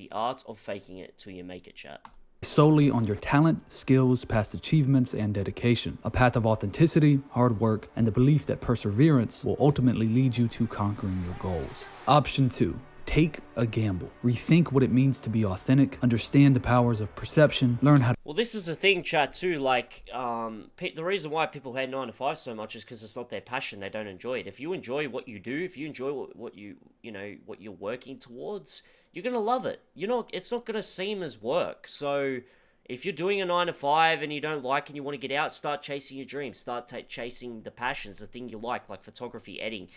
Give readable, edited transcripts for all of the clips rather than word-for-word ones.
The art of faking it till you make it, chat. Solely on your talent, skills, past achievements, and dedication. A path of authenticity, hard work, and the belief that perseverance will ultimately lead you to conquering your goals. Option 2. Take a gamble. Rethink what it means to be authentic, understand the powers of perception, learn how to... Well, this is the thing, chat, too. Like, the reason why people hate 9 to 5 so much is because it's not their passion. They don't enjoy it. If you enjoy what you do, if you enjoy what you're working towards, you're going to love it. It's not going to seem as work. So if you're doing a 9 to 5 and you don't like and you want to get out, start chasing your dreams. Start chasing the passions, the thing you like photography, editing,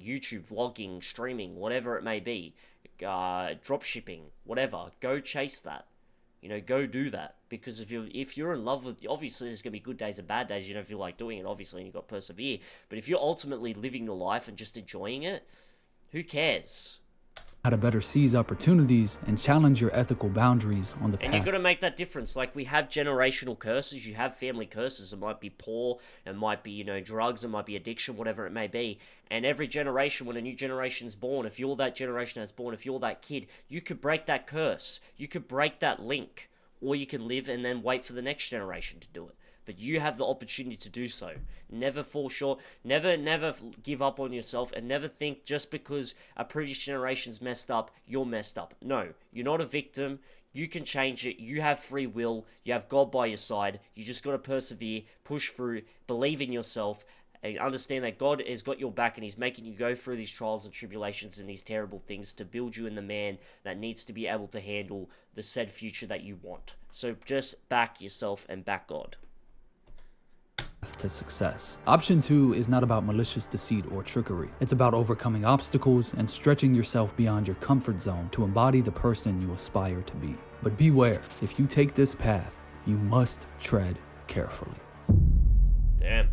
YouTube, vlogging, streaming, whatever it may be, drop shipping, whatever. Go chase that. Go do that. Because if you're in love with, obviously there's going to be good days and bad days you don't feel like doing it, obviously, and you've got to persevere. But if you're ultimately living your life and just enjoying it, who cares? How to better seize opportunities and challenge your ethical boundaries on the path. And you've got to make that difference. Like, we have generational curses. You have family curses. It might be poor. It might be, drugs. It might be addiction, whatever it may be. And every generation, when a new generation's born, if you're that generation that's born, if you're that kid, you could break that curse. You could break that link. Or you can live and then wait for the next generation to do it. But you have the opportunity to do so. Never fall short. Never give up on yourself, and never think just because a previous generation's messed up, you're messed up. No, you're not a victim. You can change it. You have free will. You have God by your side. You just got to persevere, push through, believe in yourself, and understand that God has got your back, and He's making you go through these trials and tribulations and these terrible things to build you in the man that needs to be able to handle the said future that you want. So just back yourself and back God. To success. Option 2 is not about malicious deceit or trickery. It's about overcoming obstacles and stretching yourself beyond your comfort zone to embody the person you aspire to be. But beware, if you take this path, you must tread carefully. Damn.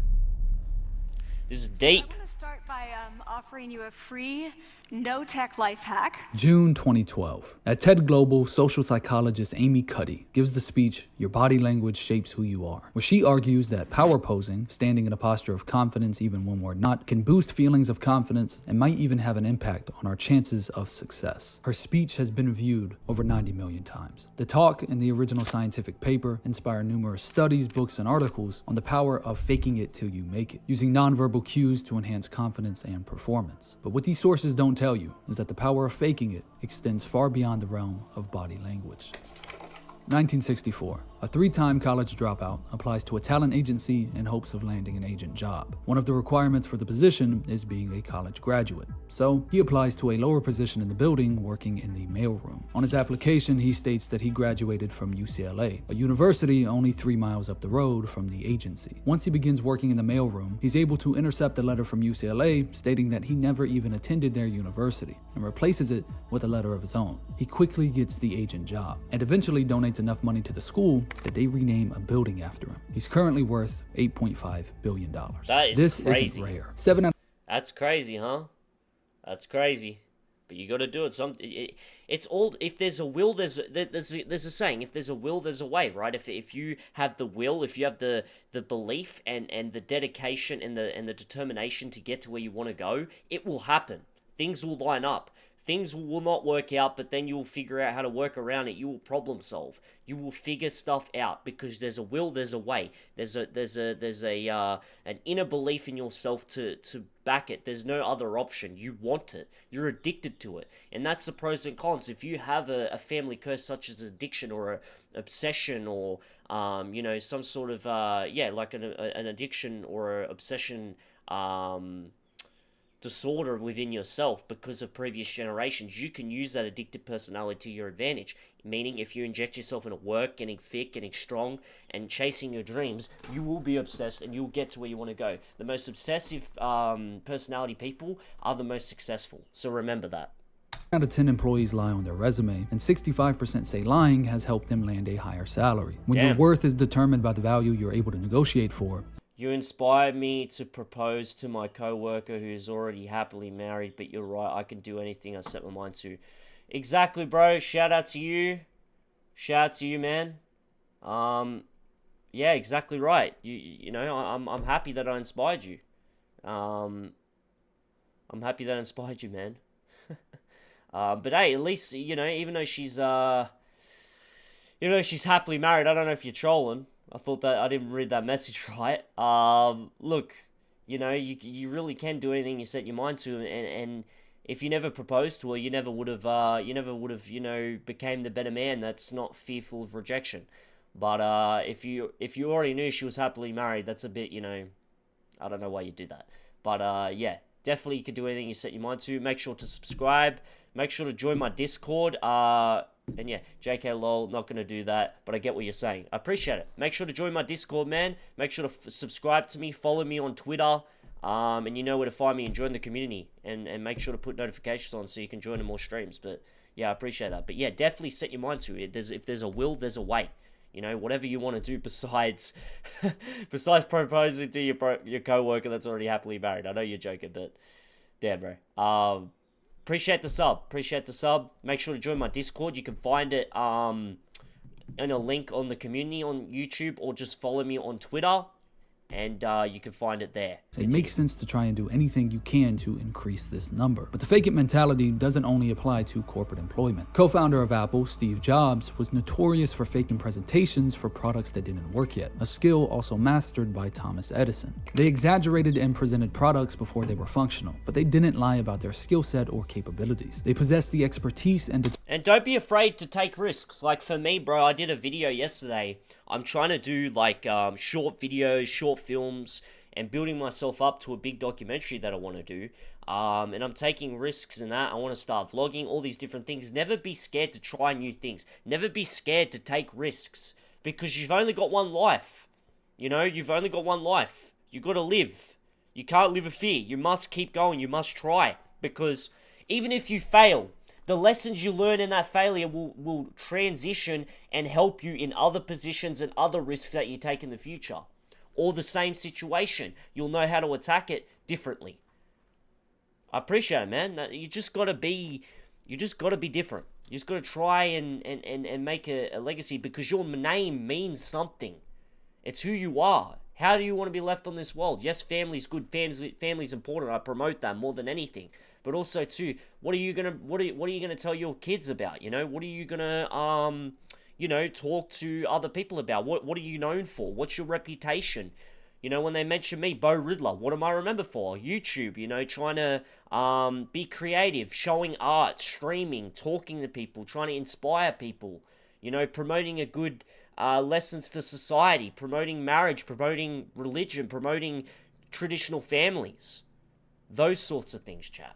This is deep. I want to start by offering you a free no-tech life hack. June 2012. At TED Global, social psychologist Amy Cuddy gives the speech, Your Body Language Shapes Who You Are, where she argues that power posing, standing in a posture of confidence even when we're not, can boost feelings of confidence and might even have an impact on our chances of success. Her speech has been viewed over 90 million times. The talk and the original scientific paper inspire numerous studies, books, and articles on the power of faking it till you make it, using nonverbal cues to enhance confidence and performance. But what these sources don't tell you is that the power of faking it extends far beyond the realm of body language. 1964. A 3-time college dropout applies to a talent agency in hopes of landing an agent job. One of the requirements for the position is being a college graduate. So he applies to a lower position in the building, working in the mailroom. On his application, he states that he graduated from UCLA, a university only 3 miles up the road from the agency. Once he begins working in the mailroom, he's able to intercept a letter from UCLA stating that he never even attended their university, and replaces it with a letter of his own. He quickly gets the agent job, and eventually donates enough money to the school that they rename a building after him. He's currently worth $8.5 billion. That is this crazy. Isn't rare. 7 out That's crazy, huh? That's crazy. But you got to do it. It's all. If there's a will, there's a saying. If there's a will, there's a way, right? If you have the will, if you have the belief and the dedication and the determination to get to where you want to go, it will happen. Things will line up. Things will not work out, but then you'll figure out how to work around it. You will problem solve. You will figure stuff out because there's a will, there's a way. There's an inner belief in yourself to back it. There's no other option. You want it. You're addicted to it, and that's the pros and cons. If you have a family curse such as addiction or an obsession or some sort of like an addiction or an obsession. Disorder within yourself because of previous generations, you can use that addictive personality to your advantage. Meaning, if you inject yourself into work, getting fit, getting strong, and chasing your dreams, you will be obsessed and you'll get to where you want to go. The most obsessive personality people are the most successful. So remember that. out of 10 employees lie on their resume, and 65% say lying has helped them land a higher salary. When your worth is determined by the value you're able to negotiate for, you inspire me to propose to my coworker who's already happily married, but you're right, I can do anything I set my mind to. Exactly, bro. Shout out to you. Shout out to you, man. Yeah, exactly right. You know, I'm happy that I inspired you. I'm happy that I inspired you, man. But hey, at least, even though she's happily married, I don't know if you're trolling. I thought that I didn't read that message right. Look, you really can do anything you set your mind to, and if you never proposed to her, you never would have, became the better man that's not fearful of rejection. But if you already knew she was happily married, that's a bit, I don't know why you do that. But yeah, definitely you can do anything you set your mind to. Make sure to subscribe. Make sure to join my Discord. And yeah, JK lol, not going to do that, but I get what you're saying. I appreciate it. Make sure to join my Discord, man. Make sure to subscribe to me, follow me on Twitter, and you know where to find me and join the community. And make sure to put notifications on so you can join in more streams. But yeah, I appreciate that. But yeah, definitely set your mind to it. If there's a will, there's a way. Whatever you want to do besides proposing to your coworker that's already happily married. I know you're joking, but damn, bro. Appreciate the sub. Make sure to join my Discord. You can find it in a link on the community on YouTube, or just follow me on Twitter, and you can find it there. It makes sense to try and do anything you can to increase this number. But the fake it mentality doesn't only apply to corporate employment. Co-founder of Apple, Steve Jobs, was notorious for faking presentations for products that didn't work yet, a skill also mastered by Thomas Edison. They exaggerated and presented products before they were functional, but they didn't lie about their skill set or capabilities. They possessed the expertise and don't be afraid to take risks. Like for me, bro, I did a video yesterday. I'm trying to do like short videos, short films, and building myself up to a big documentary that I want to do. And I'm taking risks in that. I want to start vlogging, all these different things. Never be scared to try new things. Never be scared to take risks, because you've only got one life. You've only got one life. You got to live. You can't live with fear. You must keep going. You must try, because even if you fail, the lessons you learn in that failure will transition and help you in other positions and other risks that you take in the future. Or the same situation, you'll know how to attack it differently. I appreciate it, man. You just gotta be different. You just gotta try and make a legacy, because your name means something. It's who you are. How do you want to be left on this world? Yes, family's good. Family's important. I promote that more than anything. But also too, what are you gonna tell your kids about? What are you gonna talk to other people about? What are you known for? What's your reputation? When they mention me, Beau Riddla, what am I remembered for? YouTube, trying to be creative, showing art, streaming, talking to people, trying to inspire people, promoting a good lessons to society, promoting marriage, promoting religion, promoting traditional families. Those sorts of things, chat.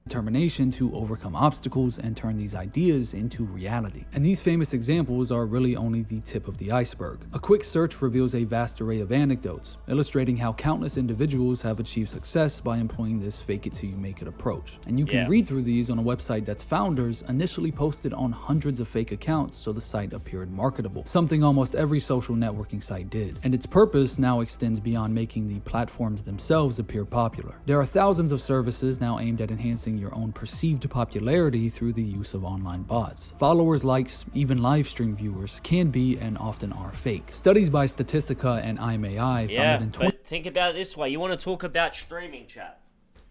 Determination to overcome obstacles and turn these ideas into reality. And these famous examples are really only the tip of the iceberg. A quick search reveals a vast array of anecdotes, illustrating how countless individuals have achieved success by employing this fake it till you make it approach. And you can read through these on a website that's founders initially posted on hundreds of fake accounts, so the site appeared marketable, something almost every social networking site did. And its purpose now extends beyond making the platforms themselves appear popular. There are thousands of services now aimed at enhancing your own perceived popularity through the use of online bots. Followers, likes, even live stream viewers can be and often are fake. Studies by Statistica and IMAI found that but think about it this way. You want to talk about streaming, chat?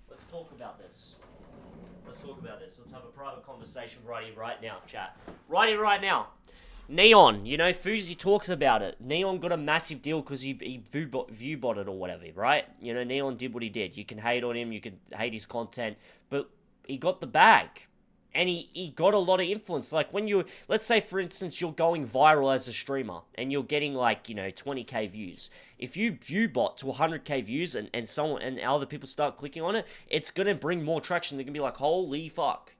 Let's talk about this. Let's have a private conversation right now, chat. Right now. Neon, Fuzi talks about it. Neon got a massive deal because he view-botted or whatever, right? Neon did what he did. You can hate on him, you can hate his content, but he got the bag. And he got a lot of influence. Like let's say for instance, you're going viral as a streamer and you're getting 20k views. If you view bot to 100k views and other people start clicking on it, it's going to bring more traction. They're going to be like, holy fuck,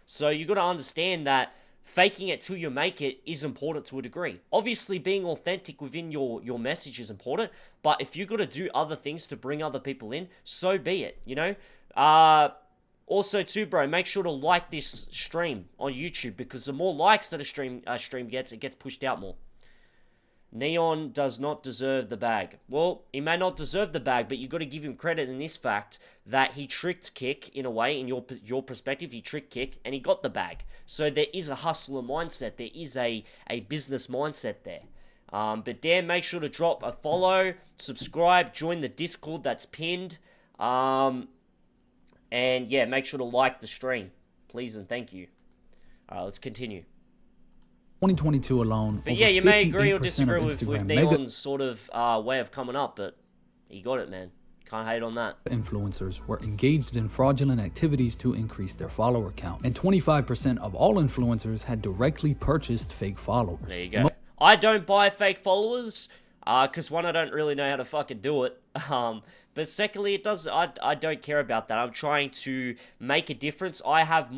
So you got to understand that faking it till you make it is important to a degree. Obviously, being authentic within your message is important, but if you got to do other things to bring other people in, so be it, Also, too, bro, make sure to like this stream on YouTube, because the more likes that a stream gets, it gets pushed out more. Neon does not deserve the bag. Well, he may not deserve the bag, but you got to give him credit in this fact that he tricked Kick in a way. In your perspective, he tricked Kick and he got the bag. So there is a hustler mindset. There is a business mindset there. But Dan, make sure to drop a follow, subscribe, join the Discord that's pinned. And yeah, make sure to like the stream. Please and thank you. Alright, let's continue. 2022 alone, But over yeah, you may agree or 58% disagree of with Instagram Neon's sort of way of coming up, but he got it, man. Can't hate on that. influencers were engaged in fraudulent activities to increase their follower count, and 25% of all influencers had directly purchased fake followers. There you go. I don't buy fake followers, because one, I don't really know how to fucking do it. But secondly, I don't care about that. I'm trying to make a difference. I have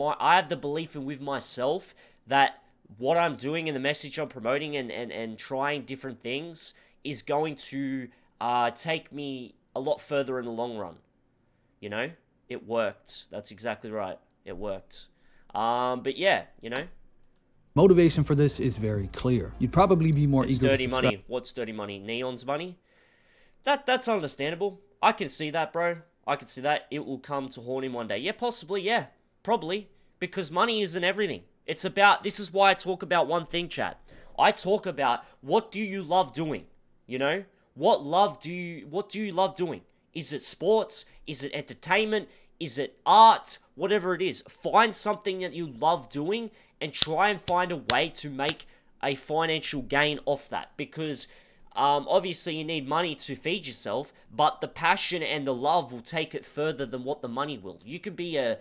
the belief in with myself that what I'm doing and the message I'm promoting and trying different things is going to take me a lot further in the long run. You know? It worked. That's exactly right. It worked. But yeah, you know? Motivation for this is very clear. You'd probably be more It's eager to dirty subscribe. money. What's dirty money? Neon's money? That's understandable. I can see that, bro. I can see that. It will come to haunt him one day. Yeah, possibly, yeah. Probably. Because money isn't everything. It's about, this is why I talk about one thing, chat. I talk about, what do you love doing? You know? What do you love doing? Is it sports? Is it entertainment? Is it art? Whatever it is. Find something that you love doing and try and find a way to make a financial gain off that. Because obviously you need money to feed yourself, but the passion and the love will take it further than what the money will. You could be a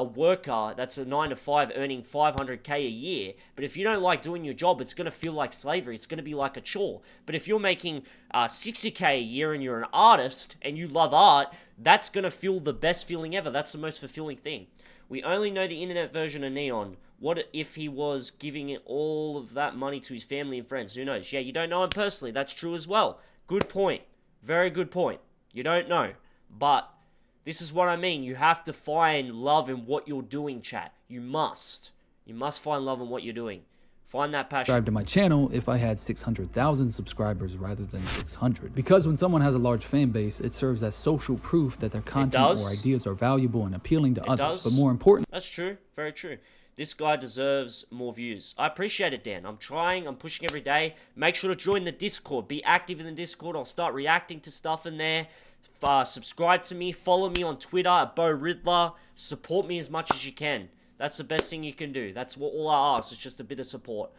worker that's a 9 to 5 earning 500k a year, but if you don't like doing your job, it's going to feel like slavery. It's going to be like a chore. But if you're making 60k a year and you're an artist and you love art, that's going to feel the best feeling ever. That's the most fulfilling thing. We only know the internet version of Neon. What if he was giving it all of that money to his family and friends? Who knows? Yeah, you don't know him personally. That's true as well. Good point. Very good point. You don't know. But this is what I mean. You have to find love in what you're doing, chat. You must. You must find love in what you're doing. Find that passion. Subscribe to my channel if I had 600,000 subscribers rather than 600. Because when someone has a large fan base, it serves as social proof that their content or ideas are valuable and appealing to others. But more important, that's true. Very true. This guy deserves more views. I appreciate it, Dan. I'm trying. I'm pushing every day. Make sure to join the Discord. Be active in the Discord. I'll start reacting to stuff in there. Subscribe to me. Follow me on Twitter at Beau Riddla. Support me as much as you can. That's the best thing you can do. That's what all I ask. It's just a bit of support.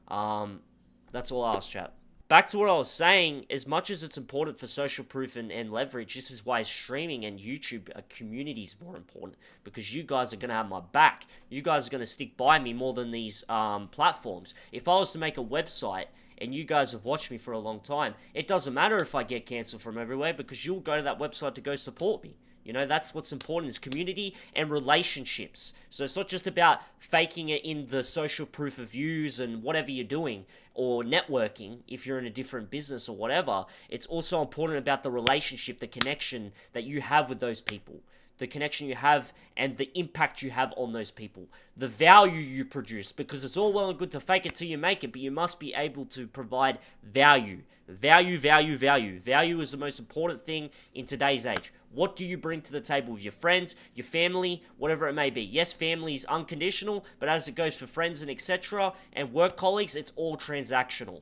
That's all I ask, chat. Back to what I was saying, as much as it's important for social proof and leverage, this is why streaming and YouTube community is more important, because you guys are going to have my back. You guys are going to stick by me more than these platforms. If I was to make a website and you guys have watched me for a long time, it doesn't matter if I get cancelled from everywhere, because you'll go to that website to go support me. You know, that's what's important, is community and relationships. So it's not just about faking it in the social proof of views and whatever you're doing, or networking if you're in a different business or whatever. It's also important about the relationship, the connection that you have with those people. The connection you have and the impact you have on those people. The value you produce, because it's all well and good to fake it till you make it, but you must be able to provide value. Value, value, value. Value is the most important thing in today's age. What do you bring to the table with your friends, your family, whatever it may be? Yes, family is unconditional, but as it goes for friends and etc. and work colleagues, it's all transactional.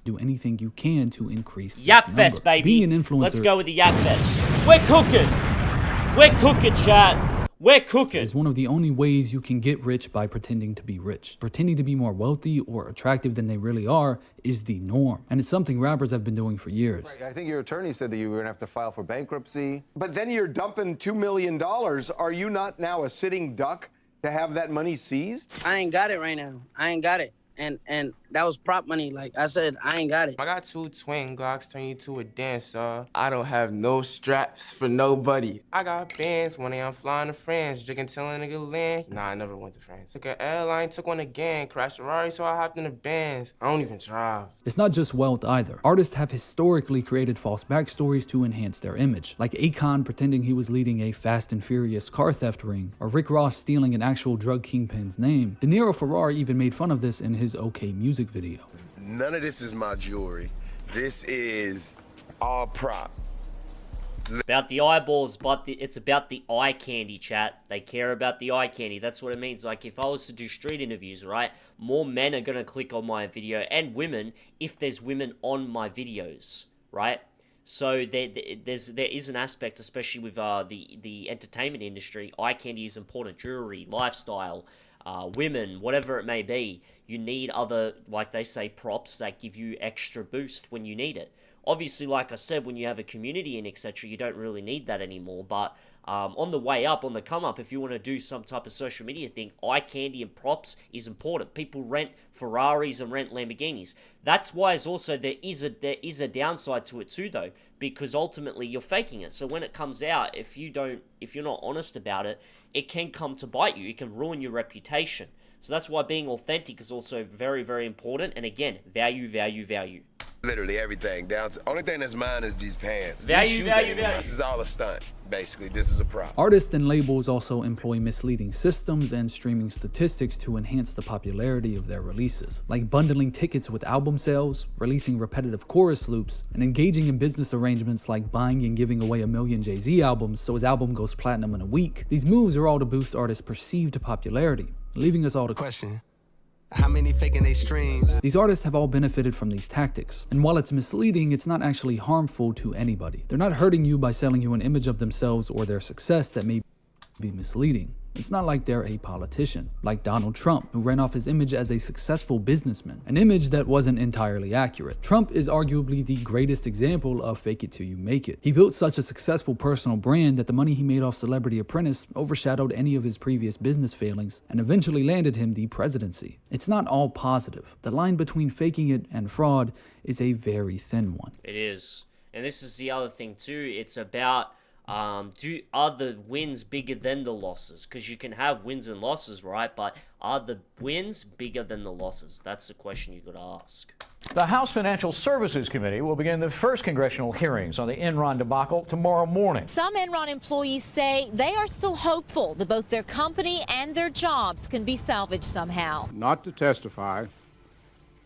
do anything you can to increase this Yap number. Fest, baby. Being an influencer, Let's go with the Yap Fest. We're cooking. We're cooking, chat. We're cooking. is one of the only ways you can get rich by pretending to be rich. Pretending to be more wealthy or attractive than they really are is the norm. And it's something rappers have been doing for years. Right. I think your attorney said that you were going to have to file for bankruptcy. But then you're dumping $2 million. Are you not now a sitting duck to have that money seized? I ain't got it right now. I ain't got it. And that was prop money. Like I said, I ain't got it. I got 2 twin Glocks, turn you to a dancer. I don't have no straps for nobody. I got bands when I'm flying to France, drinking till a nigga land. Nah, I never went to France. Took an airline, took one again, crashed a Ferrari, so I hopped in the Benz. I don't even drive. It's not just wealth either. Artists have historically created false backstories to enhance their image, like Akon pretending he was leading a Fast and Furious car theft ring, or Rick Ross stealing an actual drug kingpin's name. De Niro Ferrar even made fun of this in his OK Music video. None of this is my jewelry. This is all prop. It's about the eyeballs, but it's about the eye candy, chat. They care about the eye candy. That's what it means. Like, if I was to do street interviews, right, more men are going to click on my video, and women, if there's women on my videos, right? So there is an aspect, especially with the entertainment industry. Eye candy is important. Jewelry, lifestyle, women, whatever it may be. You need other, like they say, props that give you extra boost when you need it. Obviously, like I said, when you have a community and etc., you don't really need that anymore. But on the way up, on the come up, if you want to do some type of social media thing, eye candy and props is important. People rent Ferraris and rent Lamborghinis. That's why there is a downside to it too, though, because ultimately you're faking it. So when it comes out, if you're not honest about it, it can come to bite you. It can ruin your reputation. So that's why being authentic is also very, very important. And again, value, value, value. Literally everything down to only thing that's mine is these pants. Value, value, value. This is all a stunt. Basically, this is a prop. Artists and labels also employ misleading systems and streaming statistics to enhance the popularity of their releases, like bundling tickets with album sales, releasing repetitive chorus loops, and engaging in business arrangements like buying and giving away 1 million Jay-Z albums so his album goes platinum in a week. These moves are all to boost artists' perceived popularity, leaving us all to question. How many faking they streams? These artists have all benefited from these tactics, and while it's misleading, it's not actually harmful to anybody. They're not hurting you by selling you an image of themselves or their success that may be misleading. It's not like they're a politician, like Donald Trump, who ran off his image as a successful businessman, an image that wasn't entirely accurate. Trump is arguably the greatest example of fake it till you make it. He built such a successful personal brand that the money he made off Celebrity Apprentice overshadowed any of his previous business failings and eventually landed him the presidency. It's not all positive. The line between faking it and fraud is a very thin one. It is. And this is the other thing too. It's about are the wins bigger than the losses? Because you can have wins and losses, right? But are the wins bigger than the losses? That's the question you got to ask. The House Financial Services Committee will begin the first congressional hearings on the Enron debacle tomorrow morning. Some Enron employees say they are still hopeful that both their company and their jobs can be salvaged somehow. Not to testify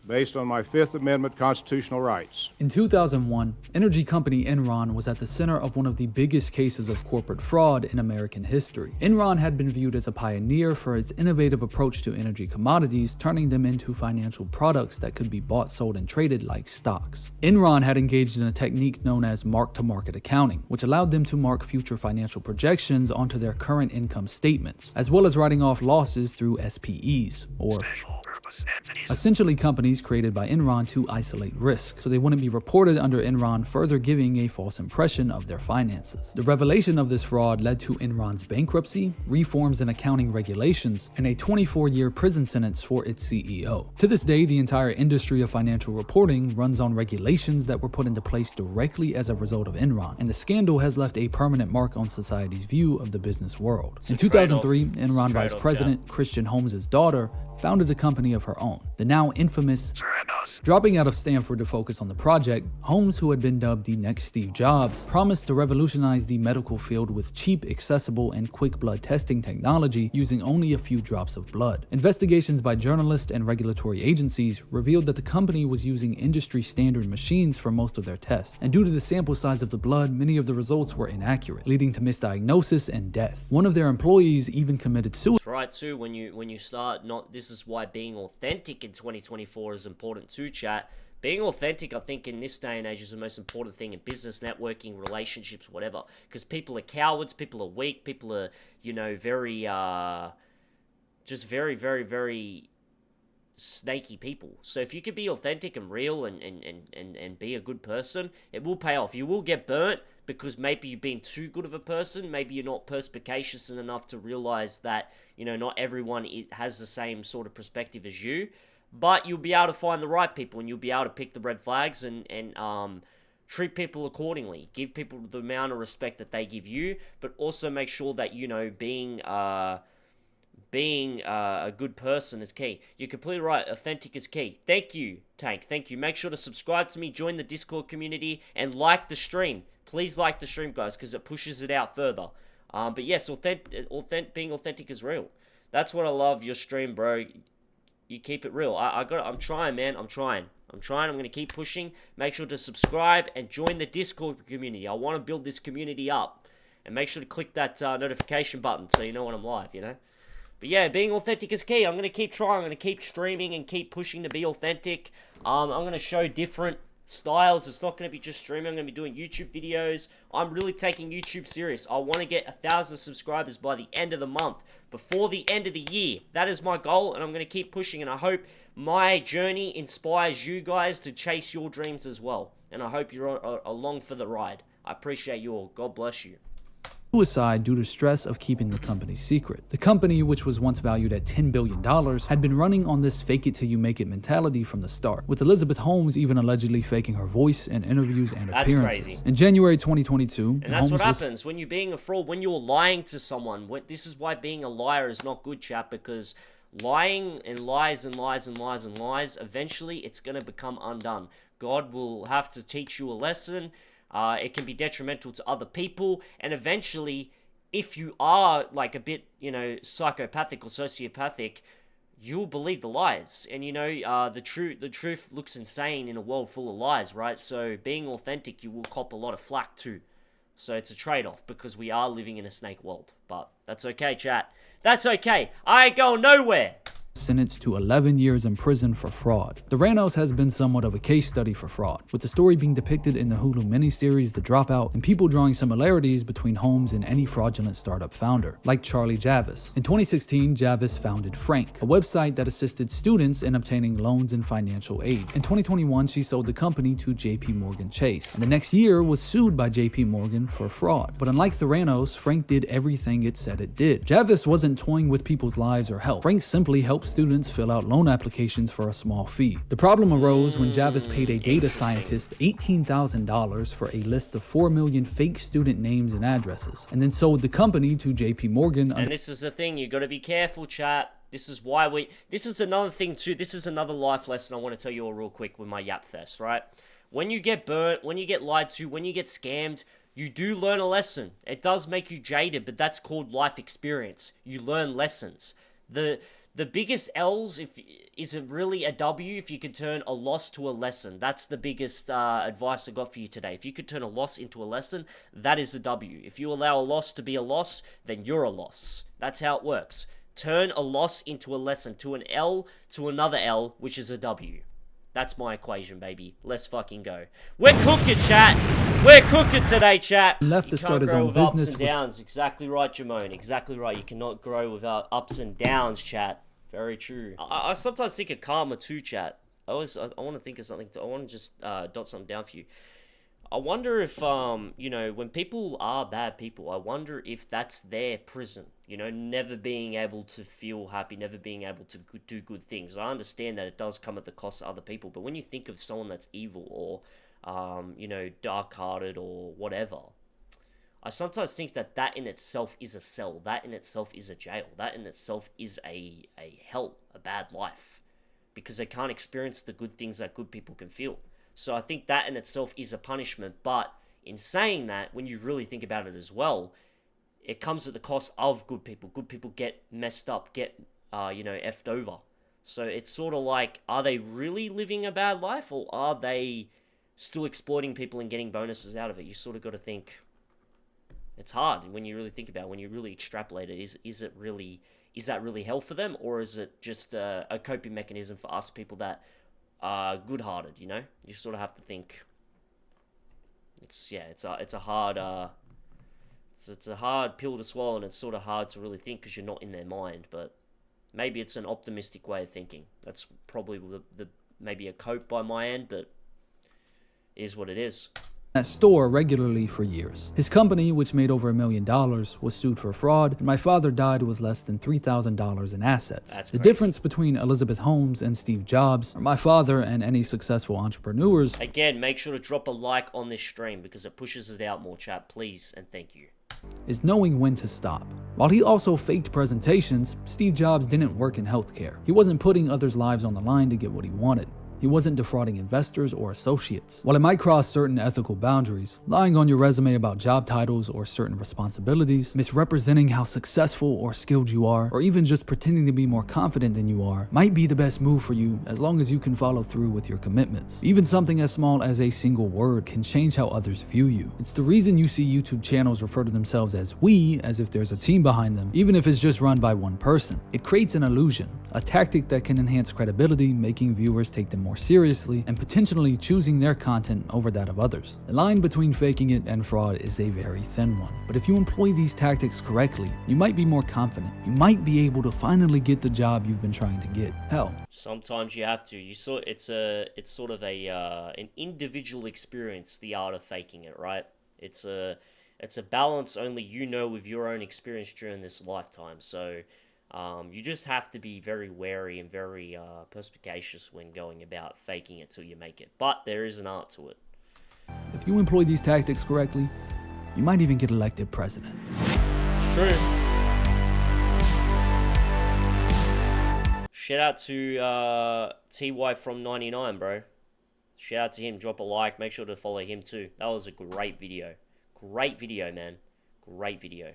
based on my Fifth Amendment constitutional rights. In 2001, energy company Enron was at the center of one of the biggest cases of corporate fraud in American history. Enron had been viewed as a pioneer for its innovative approach to energy commodities, turning them into financial products that could be bought, sold, and traded like stocks. Enron had engaged in a technique known as mark-to-market accounting, which allowed them to mark future financial projections onto their current income statements, as well as writing off losses through SPEs, or essentially companies created by Enron to isolate risk, so they wouldn't be reported under Enron, further giving a false impression of their finances. The revelation of this fraud led to Enron's bankruptcy, reforms in accounting regulations, and a 24-year prison sentence for its CEO. To this day, the entire industry of financial reporting runs on regulations that were put into place directly as a result of Enron, and the scandal has left a permanent mark on society's view of the business world. In 2003, Enron Vice President Christian Holmes' daughter founded a company of her own, the now infamous Dropping out of Stanford to focus on the project, Holmes, who had been dubbed the next Steve Jobs, promised to revolutionize the medical field with cheap, accessible, and quick blood testing technology using only a few drops of blood. Investigations by journalists and regulatory agencies revealed that the company was using industry-standard machines for most of their tests, and due to the sample size of the blood, many of the results were inaccurate, leading to misdiagnosis and death. One of their employees even committed suicide. That's right too, when you start this is why being authentic in 2024 is important too, chat. Being authentic, I think, in this day and age is the most important thing in business, networking, relationships, whatever. Because people are cowards, people are weak, people are, very, just very, very, very snaky people. So if you could be authentic and real and be a good person, it will pay off. You will get burnt because maybe you've been too good of a person. Maybe you're not perspicacious enough to realize that, not everyone has the same sort of perspective as you. But you'll be able to find the right people, and you'll be able to pick the red flags and treat people accordingly. Give people the amount of respect that they give you, but also make sure that, being a good person is key. You're completely right. Authentic is key. Thank you, Tank. Thank you. Make sure to subscribe to me, join the Discord community, and like the stream. Please like the stream, guys, because it pushes it out further. But yes, being authentic is real. That's what I love your stream, bro. You keep it real. I'm trying, man. I'm trying. I'm going to keep pushing. Make sure to subscribe and join the Discord community. I want to build this community up. And make sure to click that notification button so you know when I'm live, But yeah, being authentic is key. I'm going to keep trying. I'm going to keep streaming and keep pushing to be authentic. I'm going to show different styles. It's not going to be just streaming. I'm going to be doing YouTube videos. I'm really taking YouTube serious. I want to get 1,000 subscribers by the end of the month, before the end of the year. That is my goal, and I'm going to keep pushing, and I hope my journey inspires you guys to chase your dreams as well. And I hope you're along for the ride. I appreciate you all. God bless you. Suicide due to stress of keeping the company's secret. The company, which was once valued at $10 billion, had been running on this fake it till you make it mentality from the start, with Elizabeth Holmes even allegedly faking her voice in interviews and appearances. Crazy. In January 2022, and that's what happens when you're being a fraud, when you're lying to someone. This is why being a liar is not good, chat, because lying and lies and lies and lies and lies, eventually it's going to become undone. God will have to teach you a lesson. It can be detrimental to other people, and eventually, if you are like a bit, psychopathic or sociopathic, you'll believe the lies. And the truth looks insane in a world full of lies, right? So being authentic, you will cop a lot of flack too. So it's a trade-off, because we are living in a snake world. But that's okay, chat. That's okay. I ain't going nowhere. Sentenced to 11 years in prison for fraud. The Ranos has been somewhat of a case study for fraud, with the story being depicted in the Hulu miniseries The Dropout, and people drawing similarities between Holmes and any fraudulent startup founder, like Charlie Javis. In 2016, Javis founded Frank, a website that assisted students in obtaining loans and financial aid. In 2021, she sold the company to JP Morgan Chase, and the next year was sued by JP Morgan for fraud. But unlike the Ranos, Frank did everything it said it did. Javis wasn't toying with people's lives or health. Frank simply helped students fill out loan applications for a small fee. The problem arose when Javis paid a data scientist $18,000 for a list of 4 million fake student names and addresses, and then sold the company to JP Morgan. And this is the thing, you got to be careful, chat. This is why this is another thing too. This is another life lesson I want to tell you all real quick with my Yap Fest, right? When you get burnt, when you get lied to, when you get scammed, you do learn a lesson. It does make you jaded, but that's called life experience. You learn lessons. The biggest L's, is it really a W if you can turn a loss to a lesson? That's the biggest advice I got for you today. If you could turn a loss into a lesson, that is a W. If you allow a loss to be a loss, then you're a loss. That's how it works. Turn a loss into a lesson, to an L to another L, which is a W. That's my equation, baby. Let's fucking go. We're cooking, chat. We're cooking today, chat. Left to start his own business. Ups and downs. Exactly right, Jamone. Exactly right. You cannot grow without ups and downs, chat. Very true. I sometimes think of karma too, chat. I want to think of something. I want to just dot something down for you. I wonder if, when people are bad people, I wonder if that's their prison. Never being able to feel happy, never being able to do good things. I understand that it does come at the cost of other people, but when you think of someone that's evil or, dark-hearted or whatever, I sometimes think that in itself is a cell. That in itself is a jail. That in itself is a hell, a bad life. Because they can't experience the good things that good people can feel. So I think that in itself is a punishment. But in saying that, when you really think about it as well, it comes at the cost of good people. Good people get messed up, get, effed over. So it's sort of like, are they really living a bad life? Or are they still exploiting people and getting bonuses out of it? You sort of got to think. It's hard when you really think about it, when you really extrapolate it. Is that really hell for them, or is it just a coping mechanism for us people that are good-hearted? You sort of have to think. It's a hard pill to swallow, and it's sort of hard to really think because you're not in their mind. But maybe it's an optimistic way of thinking. That's probably maybe a cope by my end, but it is what it is. That store regularly for years. His company, which made over $1 million, was sued for fraud, and my father died with less than $3,000 in assets. That's the crazy. Difference between Elizabeth Holmes and Steve Jobs, or my father and any successful entrepreneurs, again, make sure to drop a like on this stream because it pushes it out more, chat, please, and thank you. is knowing when to stop. While he also faked presentations, Steve Jobs didn't work in healthcare. He wasn't putting others' lives on the line to get what he wanted. He wasn't defrauding investors or associates. While it might cross certain ethical boundaries, lying on your resume about job titles or certain responsibilities, misrepresenting how successful or skilled you are, or even just pretending to be more confident than you are, might be the best move for you as long as you can follow through with your commitments. Even something as small as a single word can change how others view you. It's the reason you see YouTube channels refer to themselves as we, as if there's a team behind them, even if it's just run by one person. It creates an illusion, a tactic that can enhance credibility, making viewers take them more more seriously and potentially choosing their content over that of others. The line between faking it and fraud is a very thin one, but if you employ these tactics correctly, you might be more confident. You might be able to finally get the job you've been trying to get. Hell, sometimes you have to. It's sort of an individual experience, the art of faking it, right? It's a balance only you know with your own experience during this lifetime. So you just have to be very wary and very perspicacious when going about faking it till you make it. But there is an art to it. if you employ these tactics correctly, you might even get elected president. It's true. Shout out to TY from 99, bro. Shout out to him. Drop a like. Make sure to follow him too. That was a great video. Great video, man. Great video.